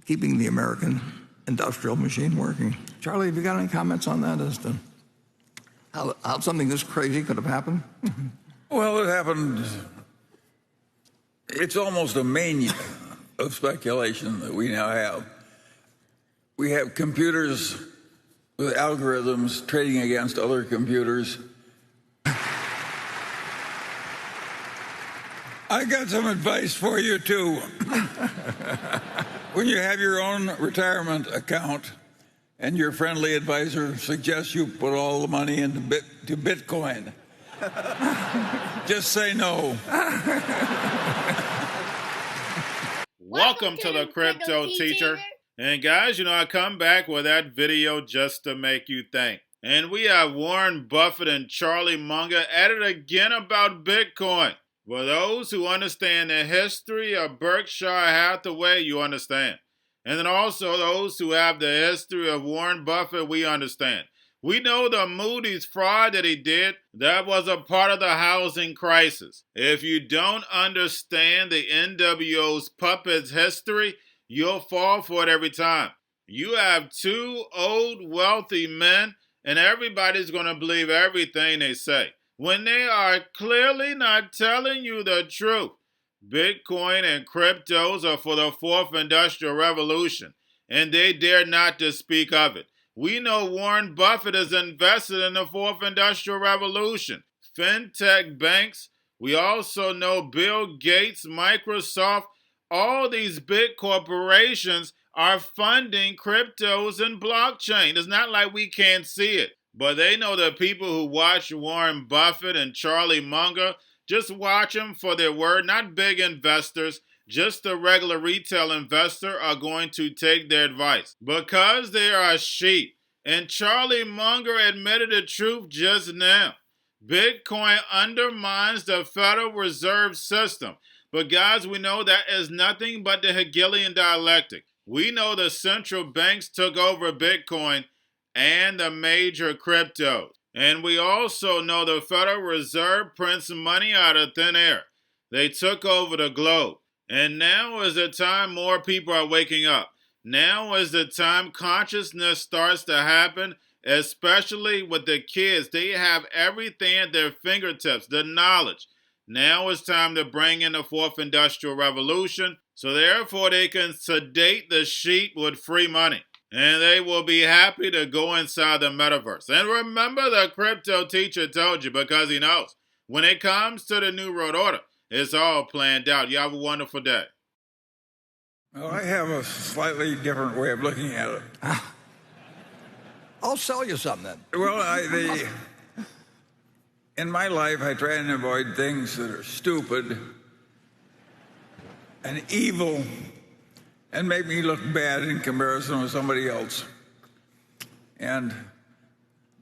keeping the American industrial machine working. Charlie, have you got any comments on that as to how something this crazy could have happened? Well, it happened. It's almost a mania of speculation that we now have. We have computers with algorithms trading against other computers. I got some advice for you, too. When you have your own retirement account and your friendly advisor suggests you put all the money into Bitcoin, just say no. Welcome to the Cryptoteacher. And guys, I come back with that video just to make you think. And we have Warren Buffett and Charlie Munger at it again about Bitcoin. For those who understand the history of Berkshire Hathaway, you understand. And then also those who have the history of Warren Buffett, we understand. We know the Moody's fraud that he did, that was a part of the housing crisis. If you don't understand the NWO's puppets history, you'll fall for it every time. You have two old wealthy men, and everybody's going to believe everything they say, when they are clearly not telling you the truth. Bitcoin and cryptos are for the fourth industrial revolution, and they dare not to speak of it. We know Warren Buffett is invested in the fourth industrial revolution. Fintech banks, we also know Bill Gates, Microsoft, all these big corporations are funding cryptos and blockchain. It's not like we can't see it. But they know the people who watch Warren Buffett and Charlie Munger, just watch them for their word, not big investors, just the regular retail investor are going to take their advice because they are sheep. And Charlie Munger admitted the truth just now. Bitcoin undermines the Federal Reserve System. But guys, we know that is nothing but the Hegelian dialectic. We know the central banks took over Bitcoin and the major cryptos. And we also know the Federal Reserve prints money out of thin air. They took over the globe. And now is the time more people are waking up. Now is the time consciousness starts to happen, especially with the kids. They have everything at their fingertips, the knowledge. Now it's time to bring in the fourth industrial revolution, so therefore they can sedate the sheep with free money. And they will be happy to go inside the metaverse. And remember, the crypto teacher told you, because he knows. When it comes to the New World Order, it's all planned out. You have a wonderful day. Well, I have a slightly different way of looking at it. I'll sell you something then. Well, in my life, I try and avoid things that are stupid and evil and make me look bad in comparison with somebody else. And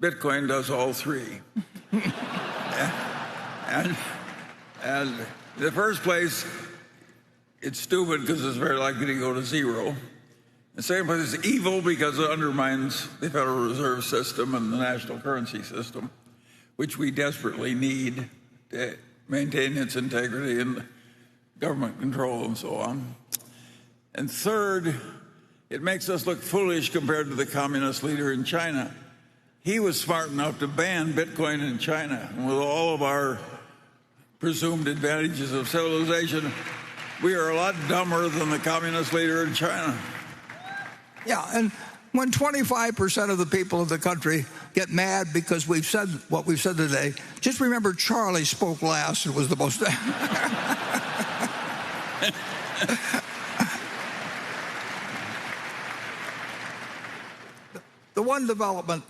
Bitcoin does all three. and in the first place, it's stupid because it's very likely to go to zero. In the second place, it's evil because it undermines the Federal Reserve System and the national currency system, which we desperately need to maintain its integrity and government control and so on. And third, it makes us look foolish compared to the communist leader in China. He was smart enough to ban Bitcoin in China. And with all of our presumed advantages of civilization, we are a lot dumber than the communist leader in China. Yeah, and when 25% of the people of the country get mad because we've said what we've said today, just remember Charlie spoke last and was the most... The one development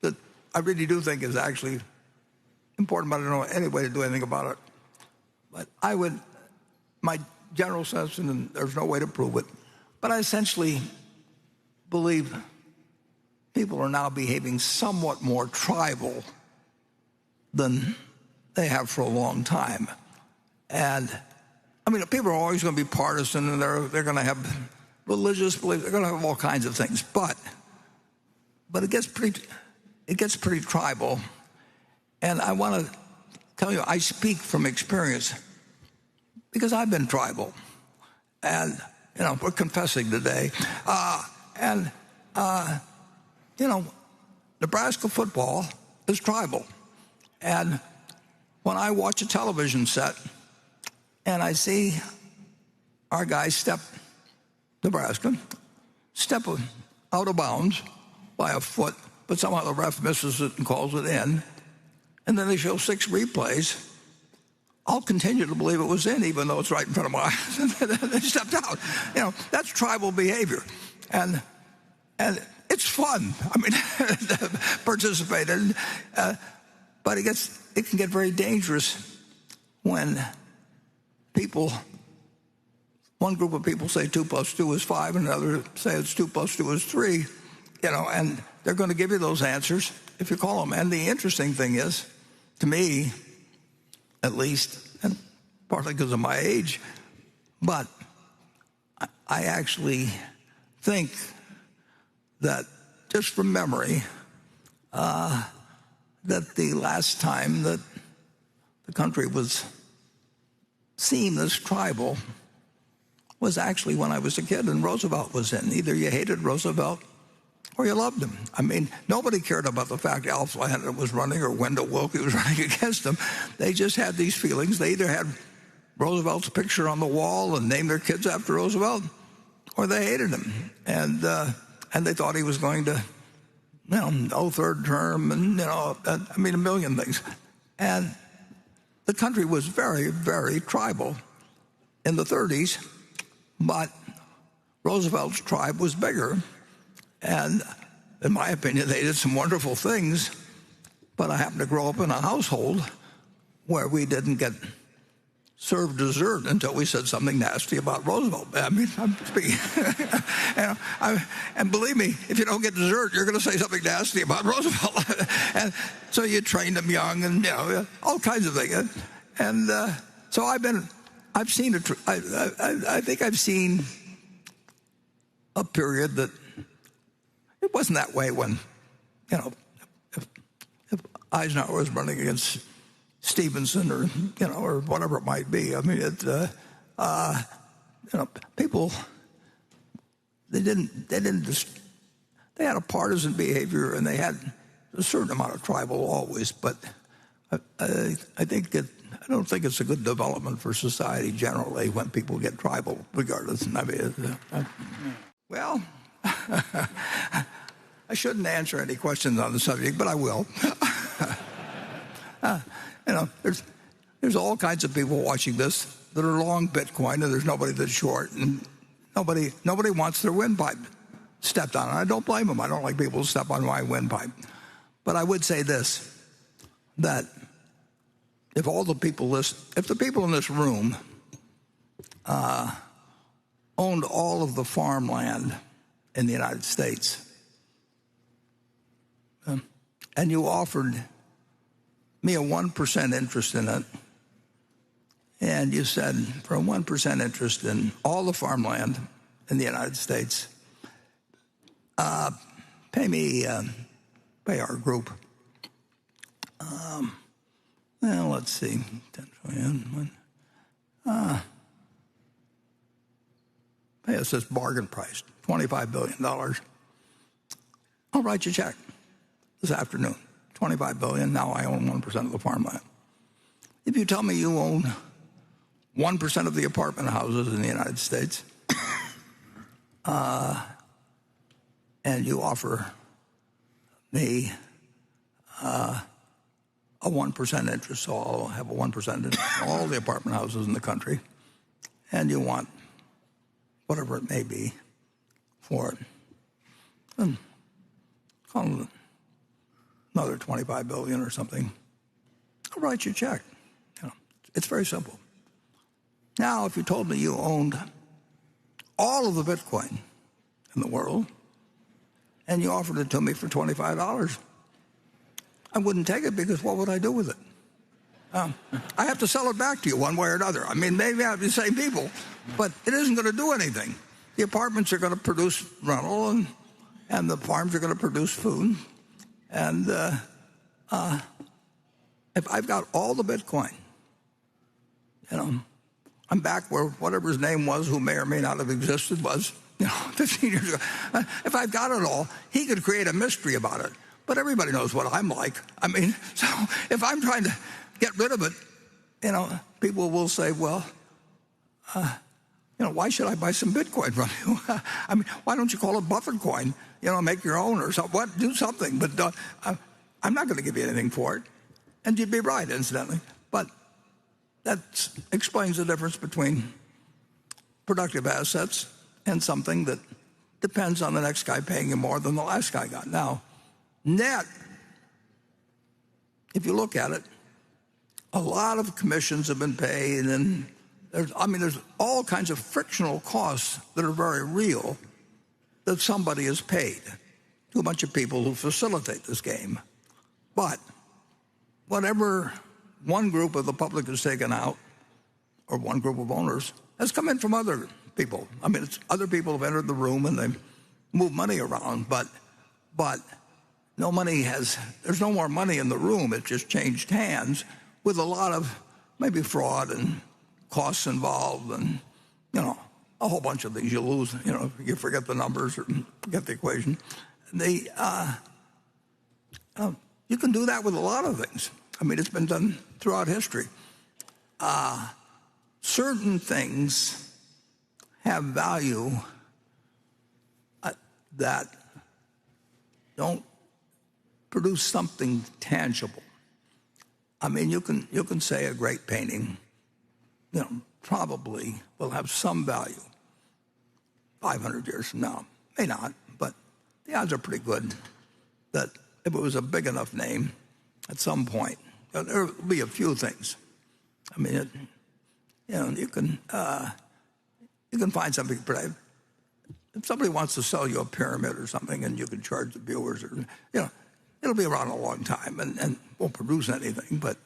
that I really do think is actually important, but I don't know any way to do anything about it. But my general sense, and there's no way to prove it, but I essentially believe people are now behaving somewhat more tribal than they have for a long time. And I mean, people are always going to be partisan, and they're going to have religious beliefs, they're going to have all kinds of things, but it gets pretty tribal. And I want to tell you, I speak from experience because I've been tribal. And we're confessing today. And Nebraska football is tribal. And when I watch a television set and I see our guys Nebraska step out of bounds by a foot, but somehow the ref misses it and calls it in, and then they show 6 replays, I'll continue to believe it was in, even though it's right in front of my eyes. They stepped out. That's tribal behavior. And it's fun. I mean, to participate in. But it can get very dangerous when one group of people say 2 + 2 is 5, and another say it's 2 + 2 is 3, and they're going to give you those answers if you call them. And the interesting thing is, to me, at least, and partly because of my age, but I actually think that, just from memory, that the last time that the country was seen as tribal was actually when I was a kid and Roosevelt was in. Either you hated Roosevelt or you loved him. I mean, nobody cared about the fact Alf Landon was running or Wendell Willkie was running against him. They just had these feelings. They either had Roosevelt's picture on the wall and named their kids after Roosevelt, or they hated him. And they thought he was going to, no third term, and, a million things. And the country was very, very tribal in the 30s, but Roosevelt's tribe was bigger. And in my opinion, they did some wonderful things, but I happened to grow up in a household where we didn't get served dessert until we said something nasty about Roosevelt. I mean, I'm speaking. And believe me, if you don't get dessert, you're going to say something nasty about Roosevelt. And so you trained them young, and all kinds of things. And so I think I've seen a period that it wasn't that way when, if Eisenhower was running against Stevenson or whatever it might be. I mean, people, they had a partisan behavior, and they had a certain amount of tribal always, but I don't think it's a good development for society generally when people get tribal, regardless. I mean, well, I shouldn't answer any questions on the subject, but I will. There's all kinds of people watching this that are long Bitcoin, and there's nobody that's short, and nobody wants their windpipe stepped on. And I don't blame them. I don't like people who step on my windpipe. But I would say this, that if the people in this room owned all of the farmland in the United States, and you offered me a 1% interest in it, and you said, for a 1% interest in all the farmland in the United States, pay our group, let's see, 10 trillion, pay us this bargain price, $25 billion. I'll write you a check this afternoon. $25 billion, now I own 1% of the farmland. If you tell me you own 1% of the apartment houses in the United States, and you offer me a 1% interest, so I'll have a 1% interest in all the apartment houses in the country, and you want whatever it may be for it, then call it another $25 billion or something. I'll write you a check. It's very simple. Now, if you told me you owned all of the Bitcoin in the world and you offered it to me for $25, I wouldn't take it, because what would I do with it? I have to sell it back to you one way or another. I mean, maybe I have the same people, but it isn't going to do anything. The apartments are going to produce rental, and the farms are going to produce food. And if I've got all the Bitcoin, I'm back where whatever his name was, who may or may not have existed, was 15 years ago. If I've got it all, he could create a mystery about it. But everybody knows what I'm like. I mean, so if I'm trying to get rid of it, people will say, well, why should I buy some Bitcoin from you? I mean, why don't you call it Buffett coin? Make your own or something. What? Do something. But I'm not going to give you anything for it. And you'd be right, incidentally. But that explains the difference between productive assets and something that depends on the next guy paying you more than the last guy got. Now, net, if you look at it, a lot of commissions have been paid, and there's all kinds of frictional costs that are very real that somebody has paid to a bunch of people who facilitate this game. But whatever one group of the public has taken out, or one group of owners, has come in from other people. I mean, it's other people have entered the room and they move money around, but no money there's no more money in the room. It just changed hands with a lot of maybe fraud and costs involved and, a whole bunch of things. You lose, you forget the numbers or forget the equation. You can do that with a lot of things. I mean, it's been done throughout history. Certain things have value that don't produce something tangible. I mean, you can say a great painting, probably will have some value 500 years from now. May not, but the odds are pretty good that if it was a big enough name at some point, there will be a few things. I mean, you can find something. If somebody wants to sell you a pyramid or something, and you can charge the viewers, or it'll be around a long time and won't produce anything. But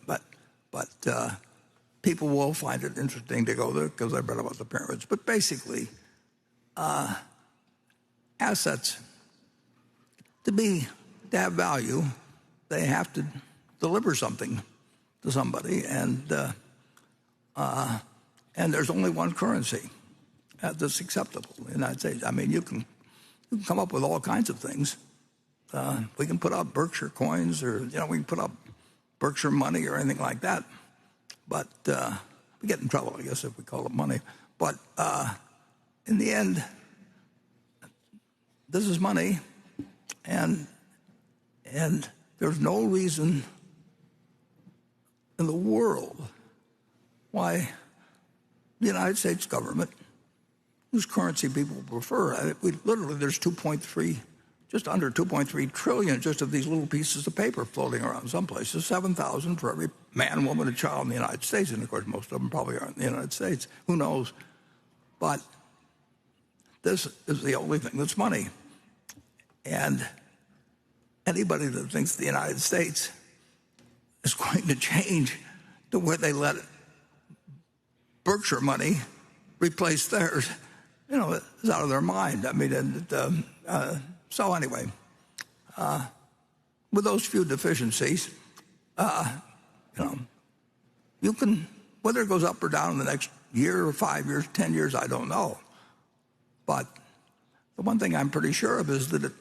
people will find it interesting to go there because I've read about the pyramids. But basically, assets to have value, they have to deliver something to somebody, and there's only one currency that's acceptable in the United States. I mean, you can come up with all kinds of things. We can put up Berkshire coins, or we can put up Berkshire money or anything like that. But we get in trouble, I guess, if we call it money. But in the end, this is money, and there's no reason in the world why the United States government, whose currency people prefer, there's just under 2.3 trillion just of these little pieces of paper floating around some places, 7,000 for every man, woman, and child in the United States. And of course, most of them probably aren't in the United States. Who knows? But this is the only thing that's money. And anybody that thinks the United States is going to change to where they let Berkshire money replace theirs, is out of their mind. I mean, so anyway, with those few deficiencies, you can, whether it goes up or down in the next year or 5 years, 10 years, I don't know. But the one thing I'm pretty sure of is that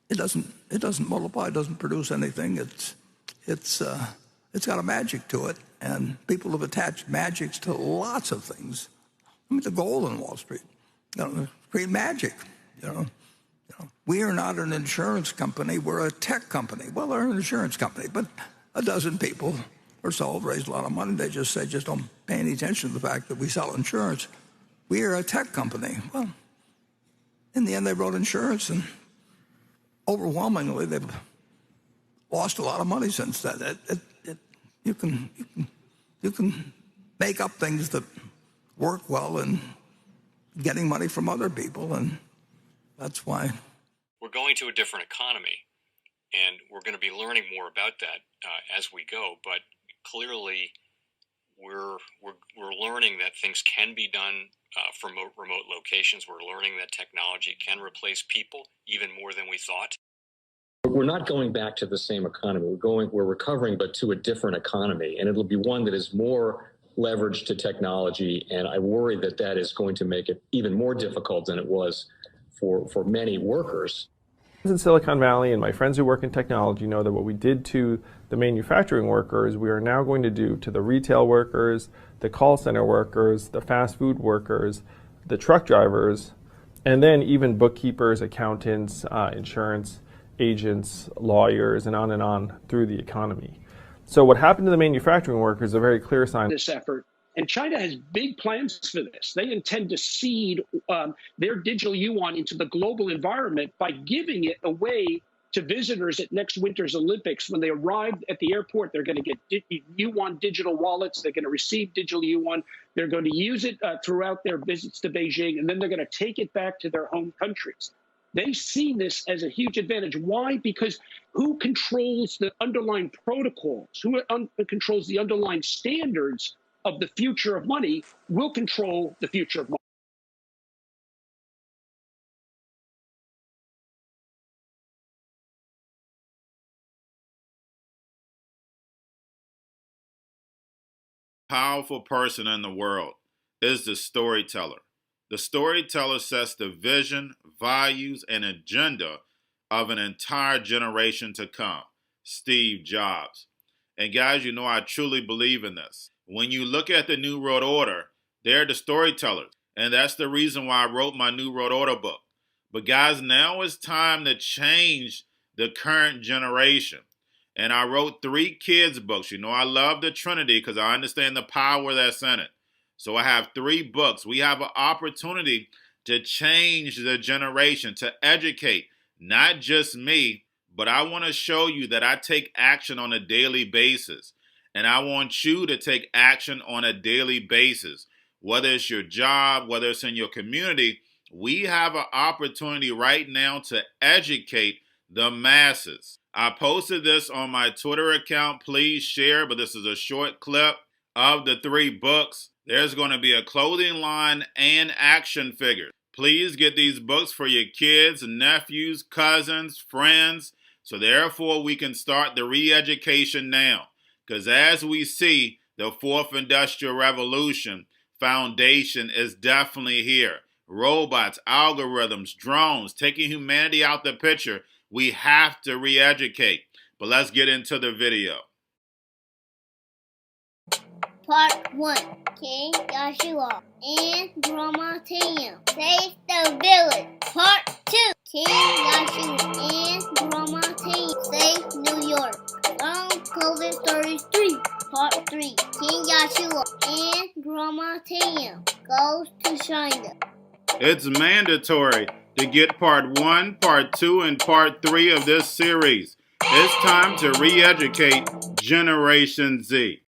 it doesn't multiply, it doesn't produce anything. It's got a magic to it, and people have attached magics to lots of things. I mean, the gold on Wall Street, create magic. We are not an insurance company; we're a tech company. Well, they're an insurance company, but a dozen people or so have raised a lot of money. They just say, just don't pay any attention to the fact that we sell insurance. We are a tech company. Well, in the end, they wrote insurance, and overwhelmingly, they've lost a lot of money since then. You can make up things that work well in getting money from other people, and that's why. We're going to a different economy, and we're going to be learning more about that as we go. But clearly, we're learning that things can be done from remote locations. We're learning that technology can replace people even more than we thought. We're not going back to the same economy. We're recovering, but to a different economy, and it'll be one that is more leverage to technology, and I worry that that is going to make it even more difficult than it was for many workers. In Silicon Valley, and my friends who work in technology know that what we did to the manufacturing workers, we are now going to do to the retail workers, the call center workers, the fast food workers, the truck drivers, and then even bookkeepers, accountants, insurance agents, lawyers, and on through the economy. So what happened to the manufacturing workers is a very clear sign. This effort. And China has big plans for this. They intend to seed their digital yuan into the global environment by giving it away to visitors at next winter's Olympics. When they arrive at the airport, they're going to get yuan digital wallets. They're going to receive digital yuan. They're going to use it throughout their visits to Beijing, and then they're going to take it back to their home countries. They see this as a huge advantage. Why? Because who controls the underlying protocols, who controls the underlying standards of the future of money will control the future of money. Powerful person in the world is the storyteller. The storyteller sets the vision, values, and agenda of an entire generation to come. Steve Jobs. And guys, you know I truly believe in this. When you look at the New World Order, they're the storytellers. And that's the reason why I wrote my New World Order book. But guys, now it's time to change the current generation. And I wrote 3 kids' books. You know, I love the Trinity because I understand the power that's in it. So I have 3 books. We have an opportunity to change the generation, to educate, not just me, but I want to show you that I take action on a daily basis. And I want you to take action on a daily basis. Whether it's your job, whether it's in your community, we have an opportunity right now to educate the masses. I posted this on my Twitter account. Please share, but this is a short clip of the 3 books. There's going to be a clothing line and action figures. Please get these books for your kids, nephews, cousins, friends, so therefore we can start the re-education now. Because as we see, the 4th Industrial Revolution foundation is definitely here. Robots, algorithms, drones, taking humanity out the picture. We have to re-educate. But let's get into the video. Part 1. King Joshua and Grandma Tam save the village. Part 2. King Joshua and Grandma Tam save New York. From COVID Stories 3. Part 3. King Joshua and Grandma Tam goes to China. It's mandatory to get part 1, part 2, and part 3 of this series. It's time to re-educate Generation Z.